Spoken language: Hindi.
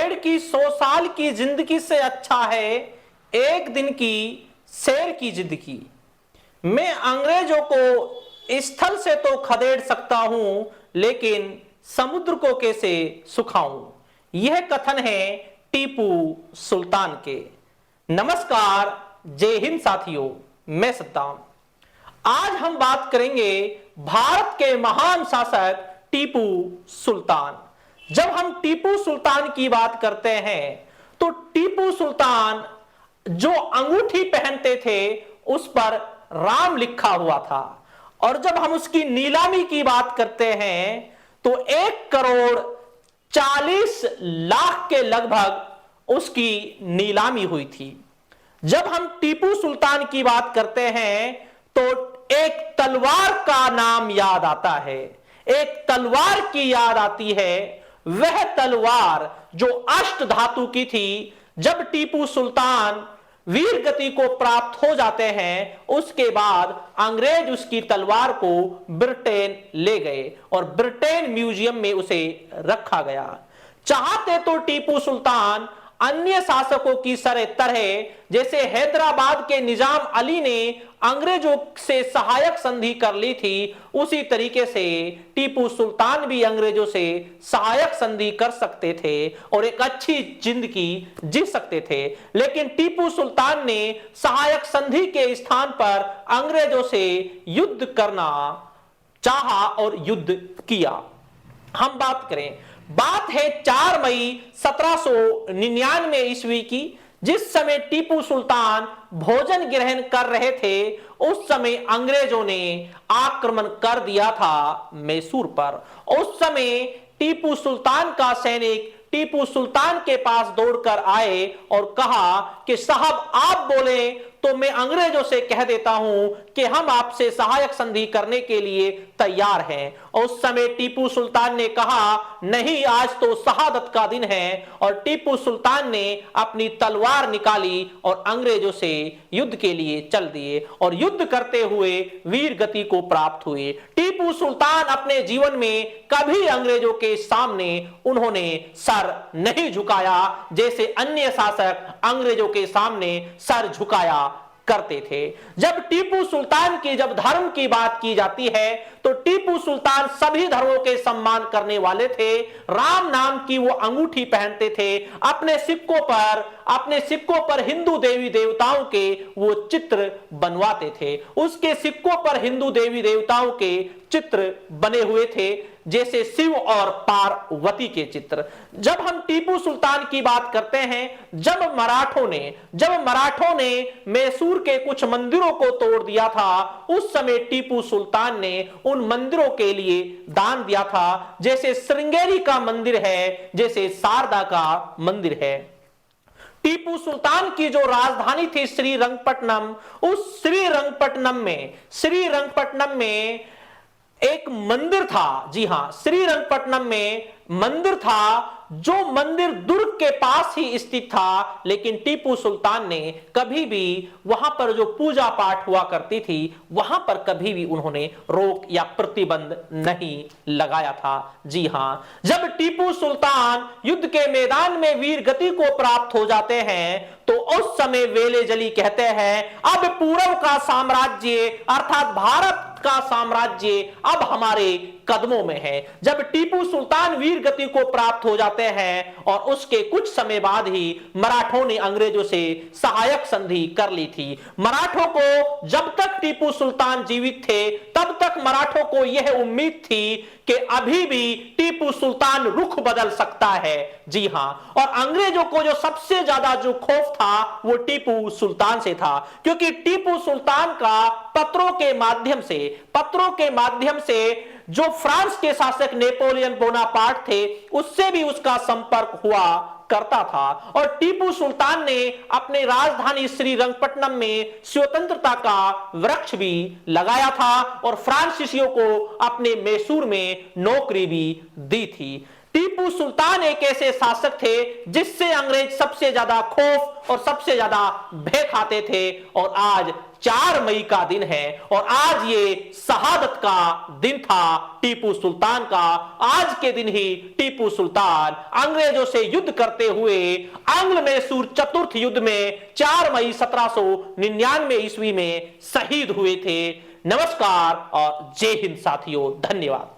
भेड़ की 100 साल की जिंदगी से अच्छा है एक दिन की शेर की जिंदगी। मैं अंग्रेजों को स्थल से तो खदेड़ सकता हूं, लेकिन समुद्र को कैसे सुखाऊं। यह कथन है टीपू सुल्तान के। नमस्कार, जय हिंद साथियों, मैं सद्दाम। आज हम बात करेंगे भारत के महान शासक टीपू सुल्तान। जब हम टीपू सुल्तान की बात करते हैं तो टीपू सुल्तान जो अंगूठी पहनते थे उस पर राम लिखा हुआ था, और जब हम उसकी नीलामी की बात करते हैं तो 1,40,00,000 के लगभग उसकी नीलामी हुई थी। जब हम टीपू सुल्तान की बात करते हैं तो एक तलवार का नाम याद आता है, एक तलवार की याद आती है। वह तलवार जो अष्ट धातु की थी, जब टीपू सुल्तान वीर गति को प्राप्त हो जाते हैं उसके बाद अंग्रेज उसकी तलवार को ब्रिटेन ले गए और ब्रिटेन म्यूजियम में उसे रखा गया। चाहते तो टीपू सुल्तान अन्य शासकों की तरह, जैसे हैदराबाद के निजाम अली ने अंग्रेजों से सहायक संधि कर ली थी, उसी तरीके से टीपू सुल्तान भी अंग्रेजों से सहायक संधि कर सकते थे और एक अच्छी जिंदगी जी सकते थे। लेकिन टीपू सुल्तान ने सहायक संधि के स्थान पर अंग्रेजों से युद्ध करना चाहा और युद्ध किया। हम बात है 4 मई 1799 ईस्वी की, जिस समय टीपू सुल्तान भोजन ग्रहण कर रहे थे। उस समय अंग्रेजों ने आक्रमण कर दिया था मैसूर पर। उस समय टीपू सुल्तान का सैनिक टीपू सुल्तान के पास दौड़कर आए और कहा कि साहब आप बोले तो मैं अंग्रेजों से कह देता हूं कि हम आपसे सहायक संधि करने के लिए तैयार हैं। उस समय टीपू सुल्तान ने कहा नहीं, आज तो शहादत का दिन है, और टीपू सुल्तान ने अपनी तलवार निकाली और अंग्रेजों से युद्ध के लिए चल दिए और युद्ध करते हुए वीर गति को प्राप्त हुए। टीपू सुल्तान अपने जीवन में कभी अंग्रेजों के सामने उन्होंने सर नहीं झुकाया, जैसे अन्य शासक अंग्रेजों के सामने सर झुकाया करते थे। जब टीपू सुल्तान की जब धर्म की बात की जाती है तो टीपू सुल्तान सभी धर्मों के सम्मान करने वाले थे। राम नाम की वो अंगूठी पहनते थे। अपने सिक्कों पर हिंदू देवी देवताओं के वो चित्र बनवाते थे। उसके सिक्कों पर हिंदू देवी देवताओं के चित्र बने हुए थे, जैसे शिव और पार्वती के चित्र। जब हम टीपू सुल्तान की बात करते हैं, जब मराठों ने मैसूर के कुछ मंदिरों को तोड़ दिया था, उस समय टीपू सुल्तान ने उन मंदिरों के लिए दान दिया था, जैसे श्रृंगेरी का मंदिर है, जैसे शारदा का मंदिर है। टीपू सुल्तान की जो राजधानी थी श्रीरंगपट्टनम, उस श्रीरंगपट्टनम में एक मंदिर था। जी हां, श्रीरंगपट्टनम में मंदिर था, जो मंदिर दुर्ग के पास ही स्थित था, लेकिन टीपू सुल्तान ने कभी भी वहां पर जो पूजा पाठ हुआ करती थी वहां पर कभी भी उन्होंने रोक या प्रतिबंध नहीं लगाया था। जी हां, जब टीपू सुल्तान युद्ध के मैदान में वीर गति को प्राप्त हो जाते हैं तो उस समय वेले जली कहते हैं अब पूर्व का साम्राज्य अर्थात भारत का साम्राज्य अब हमारे कदमों में है। जब टीपू सुल्तान वीर गति को प्राप्त हो जाते हैं और उसके कुछ समय बाद ही मराठों ने अंग्रेजों से सहायक संधि कर ली थी। मराठों को जब तक टीपू सुल्तान जीवित थे तब तक मराठों को यह उम्मीद थी कि अभी भी टीपू सुल्तान रुख बदल सकता है। जी हां, और अंग्रेजों को जो सबसे ज्यादा जो खौफ था वो टीपू सुल्तान से था, क्योंकि टीपू सुल्तान का पत्रों के माध्यम से जो फ्रांस के शासक नेपोलियन बोनापार्ट थे उससे भी उसका संपर्क हुआ करता था। और टीपू सुल्तान ने अपने राजधानी श्रीरंगपट्टनम में स्वतंत्रता का वृक्ष भी लगाया था और फ्रांसीसियों को अपने मैसूर में नौकरी भी दी थी। टीपू सुल्तान एक ऐसे शासक थे जिससे अंग्रेज सबसे ज्यादा खौफ और सबसे ज्यादा भय खाते थे, और आज 4 मई का दिन है और आज ये शहादत का दिन था टीपू सुल्तान का। आज के दिन ही टीपू सुल्तान अंग्रेजों से युद्ध करते हुए आंग्ल मैसूर चतुर्थ युद्ध में 4 मई 1799 ईस्वी में शहीद हुए थे। नमस्कार और जय हिंद साथियों, धन्यवाद।